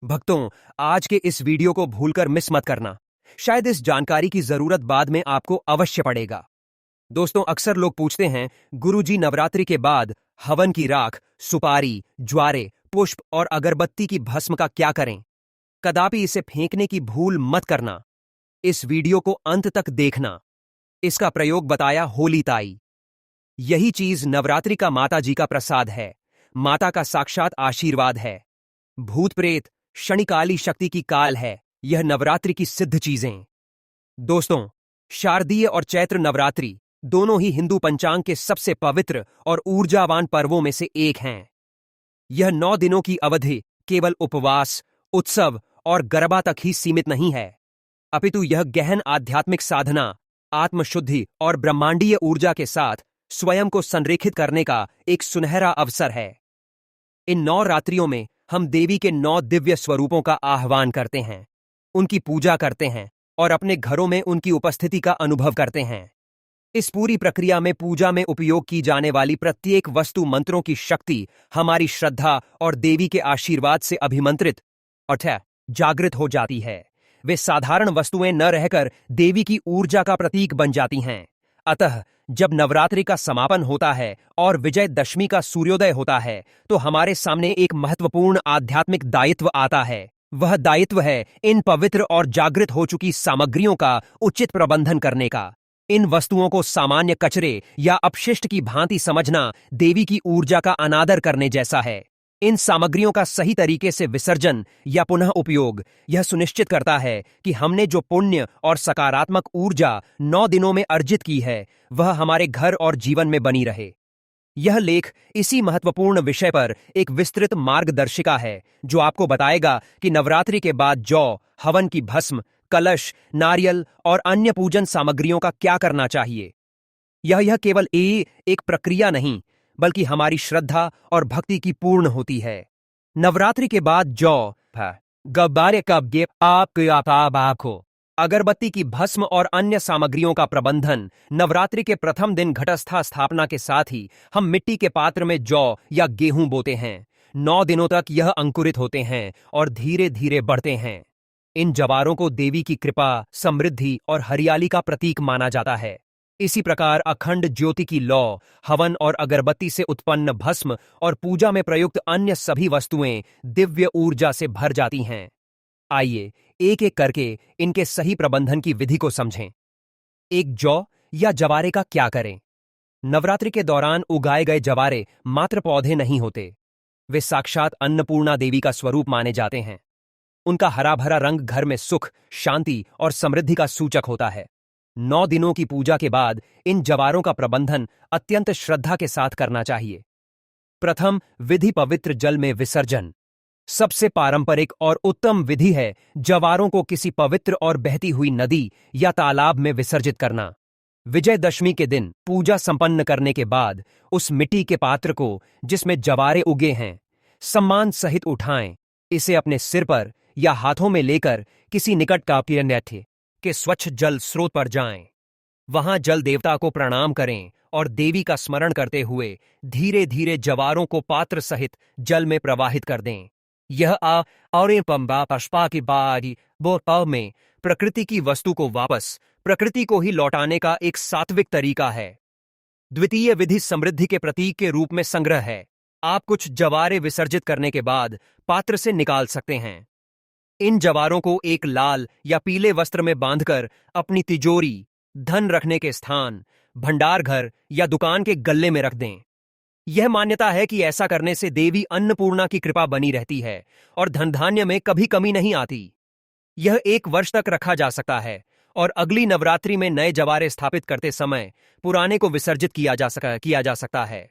भक्तों, आज के इस वीडियो को भूलकर मिस मत करना। शायद इस जानकारी की जरूरत बाद में आपको अवश्य पड़ेगा। दोस्तों, अक्सर लोग पूछते हैं, गुरुजी नवरात्रि के बाद हवन की राख, सुपारी, ज्वारे, पुष्प और अगरबत्ती की भस्म का क्या करें? कदापि इसे फेंकने की भूल मत करना। इस वीडियो को अंत तक देखना। इसका प्रयोग बताया होली ताई। यही चीज नवरात्रि का माता जी का प्रसाद है, माता का साक्षात आशीर्वाद है। भूत प्रेत, शनिकाली शक्ति की काल है यह नवरात्रि की सिद्ध चीजें। दोस्तों, शारदीय और चैत्र नवरात्रि दोनों ही हिंदू पंचांग के सबसे पवित्र और ऊर्जावान पर्वों में से एक हैं। यह 9 दिनों की अवधि केवल उपवास, उत्सव और गरबा तक ही सीमित नहीं है, अपितु यह गहन आध्यात्मिक साधना, आत्मशुद्धि और ब्रह्मांडीय ऊर्जा के साथ स्वयं को संरेखित करने का एक सुनहरा अवसर है। इन 9 रात्रियों में हम देवी के 9 दिव्य स्वरूपों का आह्वान करते हैं, उनकी पूजा करते हैं और अपने घरों में उनकी उपस्थिति का अनुभव करते हैं। इस पूरी प्रक्रिया में पूजा में उपयोग की जाने वाली प्रत्येक वस्तु मंत्रों की शक्ति हमारी श्रद्धा और देवी के आशीर्वाद से अभिमंत्रित अर्थात जागृत हो जाती है। वे साधारण वस्तुएं न रहकर देवी की ऊर्जा का प्रतीक बन जाती हैं। अतः जब नवरात्रि का समापन होता है और विजयदशमी का सूर्योदय होता है, तो हमारे सामने एक महत्वपूर्ण आध्यात्मिक दायित्व आता है। वह दायित्व है इन पवित्र और जागृत हो चुकी सामग्रियों का उचित प्रबंधन करने का। इन वस्तुओं को सामान्य कचरे या अपशिष्ट की भांति समझना देवी की ऊर्जा का अनादर करने जैसा है। इन सामग्रियों का सही तरीके से विसर्जन या पुनः उपयोग यह सुनिश्चित करता है कि हमने जो पुण्य और सकारात्मक ऊर्जा 9 दिनों में अर्जित की है, वह हमारे घर और जीवन में बनी रहे। यह लेख इसी महत्वपूर्ण विषय पर एक विस्तृत मार्गदर्शिका है, जो आपको बताएगा कि नवरात्रि के बाद जौ, हवन की भस्म, कलश, नारियल और अन्य पूजन सामग्रियों का क्या करना चाहिए। यह केवल एक प्रक्रिया नहीं, बल्कि हमारी श्रद्धा और भक्ति की पूर्ण होती है। नवरात्रि के बाद जौ, गब्बारे कब्जे आपको अगरबत्ती की भस्म और अन्य सामग्रियों का प्रबंधन। नवरात्रि के प्रथम दिन घटस्था स्थापना के साथ ही हम मिट्टी के पात्र में जौ या गेहूं बोते हैं। 9 दिनों तक यह अंकुरित होते हैं और धीरे धीरे बढ़ते हैं। इन जवारों को देवी की कृपा, समृद्धि और हरियाली का प्रतीक माना जाता है। इसी प्रकार अखंड ज्योति की लौ, हवन और अगरबत्ती से उत्पन्न भस्म और पूजा में प्रयुक्त अन्य सभी वस्तुएं दिव्य ऊर्जा से भर जाती हैं। आइए एक एक करके इनके सही प्रबंधन की विधि को समझें। एक जौ या जवारे का क्या करें? नवरात्रि के दौरान उगाए गए जवारे मात्र पौधे नहीं होते, वे साक्षात अन्नपूर्णा देवी का स्वरूप माने जाते हैं। उनका हरा भरा रंग घर में सुख, शांति और समृद्धि का सूचक होता है। 9 दिनों की पूजा के बाद इन जवारों का प्रबंधन अत्यंत श्रद्धा के साथ करना चाहिए। प्रथम विधि, पवित्र जल में विसर्जन। सबसे पारंपरिक और उत्तम विधि है जवारों को किसी पवित्र और बहती हुई नदी या तालाब में विसर्जित करना। विजयदशमी के दिन पूजा संपन्न करने के बाद उस मिट्टी के पात्र को जिसमें जवारे उगे हैं, सम्मान सहित उठाएं। इसे अपने सिर पर या हाथों में लेकर किसी निकट का के स्वच्छ जल स्रोत पर जाएं। वहां जल देवता को प्रणाम करें और देवी का स्मरण करते हुए धीरे धीरे जवारों को पात्र सहित जल में प्रवाहित कर दें। यह और पंबा पशपा की बारी बोपाव में प्रकृति की वस्तु को वापस प्रकृति को ही लौटाने का एक सात्विक तरीका है। द्वितीय विधि समृद्धि के प्रतीक के रूप में संग्रह है। आप कुछ जवारे विसर्जित करने के बाद पात्र से निकाल सकते हैं। इन जवारों को एक लाल या पीले वस्त्र में बांधकर अपनी तिजोरी, धन रखने के स्थान, भंडार घर या दुकान के गल्ले में रख दें। यह मान्यता है कि ऐसा करने से देवी अन्नपूर्णा की कृपा बनी रहती है और धन धान्य में कभी कमी नहीं आती। यह 1 वर्ष तक रखा जा सकता है और अगली नवरात्रि में नए जवारे स्थापित करते समय पुराने को विसर्जित किया जा सकता है।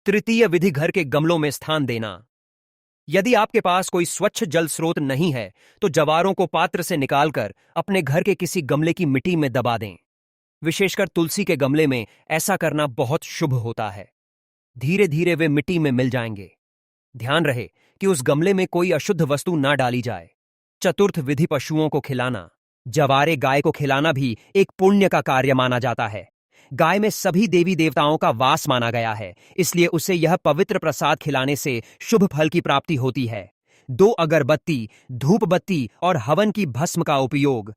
तृतीय विधि, घर के गमलों में स्थान देना। यदि आपके पास कोई स्वच्छ जल स्रोत नहीं है, तो जवारों को पात्र से निकालकर अपने घर के किसी गमले की मिट्टी में दबा दें। विशेषकर तुलसी के गमले में ऐसा करना बहुत शुभ होता है। धीरे धीरे वे मिट्टी में मिल जाएंगे। ध्यान रहे कि उस गमले में कोई अशुद्ध वस्तु ना डाली जाए। चतुर्थ विधि, पशुओं को खिलाना। जवारे गाय को खिलाना भी एक पुण्य का कार्य माना जाता है। गाय में सभी देवी देवताओं का वास माना गया है, इसलिए उसे यह पवित्र प्रसाद खिलाने से शुभ फल की प्राप्ति होती है। 2 अगरबत्ती, धूप बत्ती और हवन की भस्म का उपयोग।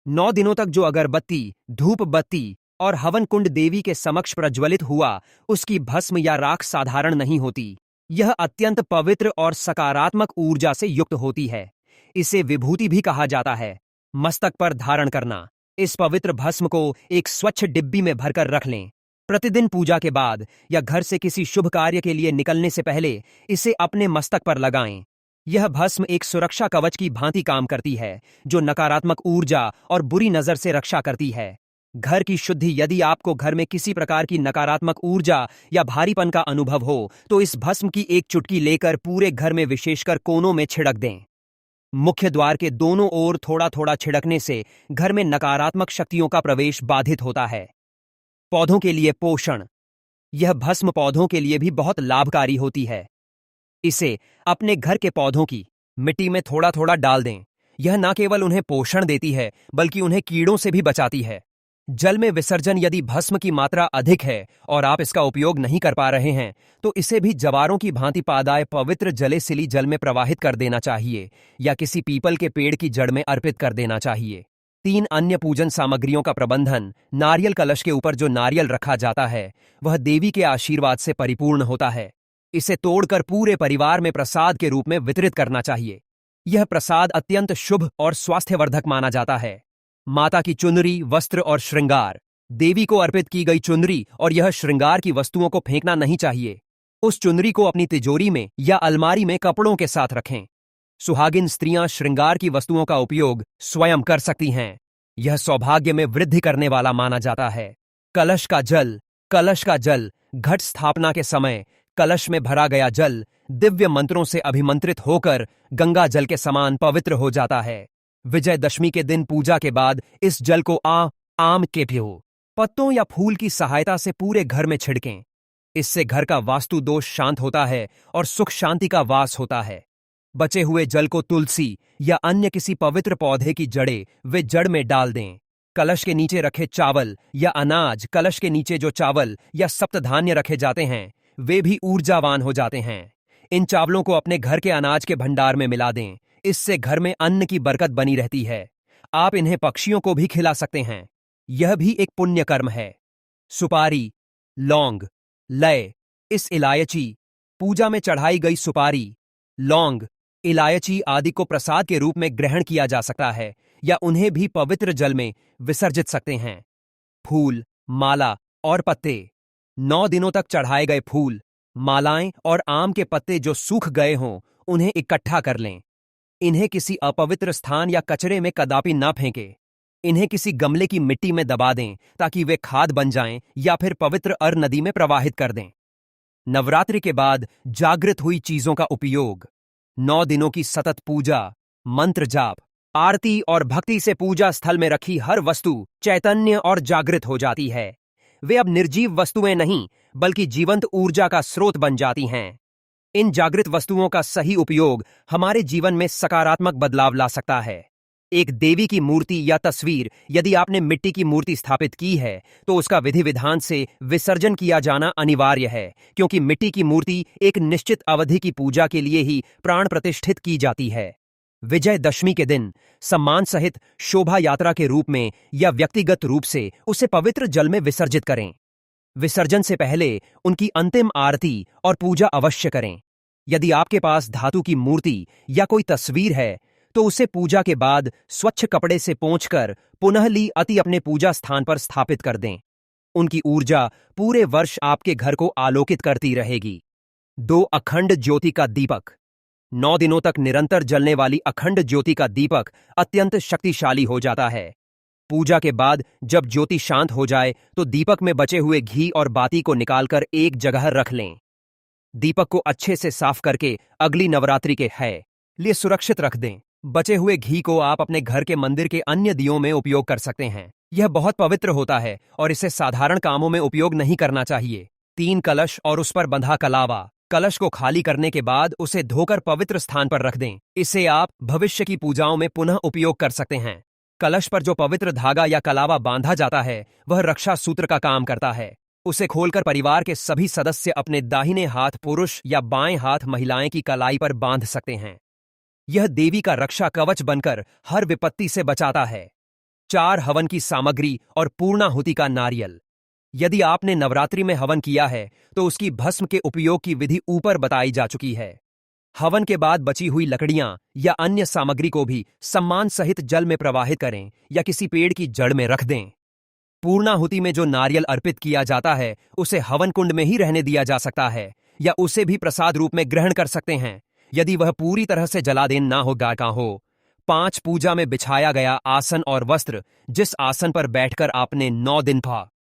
9 दिनों तक जो अगरबत्ती, धूप बत्ती और हवन कुंड देवी के समक्ष प्रज्वलित हुआ, उसकी भस्म या राख साधारण नहीं होती। यह अत्यंत पवित्र और सकारात्मक ऊर्जा से युक्त होती है। इसे विभूति भी कहा जाता है। मस्तक पर धारण करना। इस पवित्र भस्म को एक स्वच्छ डिब्बी में भरकर रख लें। प्रतिदिन पूजा के बाद या घर से किसी शुभ कार्य के लिए निकलने से पहले इसे अपने मस्तक पर लगाएं। यह भस्म एक सुरक्षा कवच की भांति काम करती है, जो नकारात्मक ऊर्जा और बुरी नजर से रक्षा करती है। घर की शुद्धि। यदि आपको घर में किसी प्रकार की नकारात्मक ऊर्जा या भारीपन का अनुभव हो, तो इस भस्म की एक चुटकी लेकर पूरे घर में, विशेषकर कोनों में छिड़क दें। मुख्य द्वार के दोनों ओर थोड़ा थोड़ा छिड़कने से घर में नकारात्मक शक्तियों का प्रवेश बाधित होता है। पौधों के लिए पोषण। यह भस्म पौधों के लिए भी बहुत लाभकारी होती है। इसे अपने घर के पौधों की मिट्टी में थोड़ा थोड़ा डाल दें। यह न केवल उन्हें पोषण देती है, बल्कि उन्हें कीड़ों से भी बचाती है। जल में विसर्जन। यदि भस्म की मात्रा अधिक है और आप इसका उपयोग नहीं कर पा रहे हैं, तो इसे भी जवारों की भांति पादाय पवित्र जले सिली जल में प्रवाहित कर देना चाहिए या किसी पीपल के पेड़ की जड़ में अर्पित कर देना चाहिए। 3 अन्य पूजन सामग्रियों का प्रबंधन। नारियल कलश के ऊपर जो नारियल रखा जाता है, वह देवी के आशीर्वाद से परिपूर्ण होता है। इसे तोड़कर पूरे परिवार में प्रसाद के रूप में वितरित करना चाहिए। यह प्रसाद अत्यंत शुभ और स्वास्थ्यवर्धक माना जाता है। माता की चुनरी, वस्त्र और श्रृंगार। देवी को अर्पित की गई चुनरी और यह श्रृंगार की वस्तुओं को फेंकना नहीं चाहिए। उस चुनरी को अपनी तिजोरी में या अलमारी में कपड़ों के साथ रखें। सुहागिन स्त्रियां श्रृंगार की वस्तुओं का उपयोग स्वयं कर सकती हैं। यह सौभाग्य में वृद्धि करने वाला माना जाता है। कलश का जल। कलश का जल घट स्थापना के समय कलश में भरा गया जल दिव्य मंत्रों से अभिमंत्रित होकर गंगा जल के समान पवित्र हो जाता है। विजयदशमी के दिन पूजा के बाद इस जल को आम के पत्तों या फूल की सहायता से पूरे घर में छिड़कें। इससे घर का वास्तु दोष शांत होता है और सुख शांति का वास होता है। बचे हुए जल को तुलसी या अन्य किसी पवित्र पौधे की जड़ में डाल दें। कलश के नीचे रखे चावल या अनाज। कलश के नीचे जो चावल या सप्तधान्य रखे जाते हैं, वे भी ऊर्जावान हो जाते हैं। इन चावलों को अपने घर के अनाज के भंडार में मिला दें। इससे घर में अन्न की बरकत बनी रहती है। आप इन्हें पक्षियों को भी खिला सकते हैं। यह भी एक पुण्य कर्म है। सुपारी, लौंग, लय। इस इलायची, पूजा में चढ़ाई गई सुपारी, लौंग, इलायची आदि को प्रसाद के रूप में ग्रहण किया जा सकता है या उन्हें भी पवित्र जल में विसर्जित सकते हैं। फूल, माला और पत्ते। 9 दिनों तक चढ़ाए गए फूल, मालाएं और आम के पत्ते जो सूख गए हों, उन्हें इकट्ठा कर लें। इन्हें किसी अपवित्र स्थान या कचरे में कदापि न फेंकें। इन्हें किसी गमले की मिट्टी में दबा दें ताकि वे खाद बन जाएं या फिर पवित्र नदी में प्रवाहित कर दें। नवरात्रि के बाद जागृत हुई चीजों का उपयोग। 9 दिनों की सतत पूजा, मंत्र जाप, आरती और भक्ति से पूजा स्थल में रखी हर वस्तु चैतन्य और जागृत हो जाती है। वे अब निर्जीव वस्तुएं नहीं, बल्कि जीवंत ऊर्जा का स्रोत बन जाती हैं। इन जागृत वस्तुओं का सही उपयोग हमारे जीवन में सकारात्मक बदलाव ला सकता है। एक देवी की मूर्ति या तस्वीर। यदि आपने मिट्टी की मूर्ति स्थापित की है, तो उसका विधि विधान से विसर्जन किया जाना अनिवार्य है, क्योंकि मिट्टी की मूर्ति एक निश्चित अवधि की पूजा के लिए ही प्राण प्रतिष्ठित की जाती है। विजयदशमी के दिन सम्मान सहित शोभा यात्रा के रूप में या व्यक्तिगत रूप से उसे पवित्र जल में विसर्जित करें। विसर्जन से पहले उनकी अंतिम आरती और पूजा अवश्य करें। यदि आपके पास धातु की मूर्ति या कोई तस्वीर है, तो उसे पूजा के बाद स्वच्छ कपड़े से पोंछकर पुनः ली अति अपने पूजा स्थान पर स्थापित कर दें। उनकी ऊर्जा पूरे वर्ष आपके घर को आलोकित करती रहेगी। 2 अखंड ज्योति का दीपक। 9 दिनों तक निरंतर जलने वाली अखंड ज्योति का दीपक अत्यंत शक्तिशाली हो जाता है। पूजा के बाद जब ज्योति शांत हो जाए, तो दीपक में बचे हुए घी और बाती को निकालकर एक जगह रख लें। दीपक को अच्छे से साफ करके अगली नवरात्रि के लिए सुरक्षित रख दें। बचे हुए घी को आप अपने घर के मंदिर के अन्य दियों में उपयोग कर सकते हैं। यह बहुत पवित्र होता है और इसे साधारण कामों में उपयोग नहीं करना चाहिए। 3 कलश और उस पर बंधा कलावा। कलश को खाली करने के बाद उसे धोकर पवित्र स्थान पर रख दें। इसे आप भविष्य की पूजाओं में पुनः उपयोग कर सकते हैं। कलश पर जो पवित्र धागा या कलावा बांधा जाता है, वह रक्षा सूत्र का काम करता है। उसे खोलकर परिवार के सभी सदस्य अपने दाहिने हाथ पुरुष या बाएं हाथ महिलाएं की कलाई पर बांध सकते हैं। यह देवी का रक्षा कवच बनकर हर विपत्ति से बचाता है। 4 हवन की सामग्री और पूर्णाहुति का नारियल। यदि आपने नवरात्रि में हवन किया है तो उसकी भस्म के उपयोग की विधि ऊपर बताई जा चुकी है। हवन के बाद बची हुई लकड़ियां या अन्य सामग्री को भी सम्मान सहित जल में प्रवाहित करें या किसी पेड़ की जड़ में रख दें। पूर्णाहुति में जो नारियल अर्पित किया जाता है उसे हवन कुंड में ही रहने दिया जा सकता है या उसे भी प्रसाद रूप में ग्रहण कर सकते हैं यदि वह पूरी तरह से जलादेन ना हो का हो। 5 पूजा में बिछाया गया आसन और वस्त्र, जिस आसन पर बैठकर आपने 9 दिन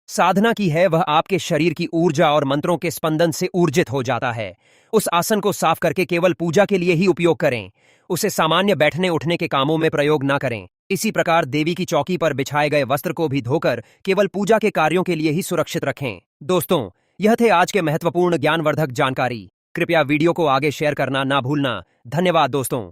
साधना की है, वह आपके शरीर की ऊर्जा और मंत्रों के स्पंदन से ऊर्जित हो जाता है। उस आसन को साफ करके केवल पूजा के लिए ही उपयोग करें। उसे सामान्य बैठने उठने के कामों में प्रयोग ना करें। इसी प्रकार देवी की चौकी पर बिछाए गए वस्त्र को भी धोकर केवल पूजा के कार्यों के लिए ही सुरक्षित रखें। दोस्तों, यह थे आज के महत्वपूर्ण ज्ञानवर्धक जानकारी। कृपया वीडियो को आगे शेयर करना ना भूलना। धन्यवाद दोस्तों।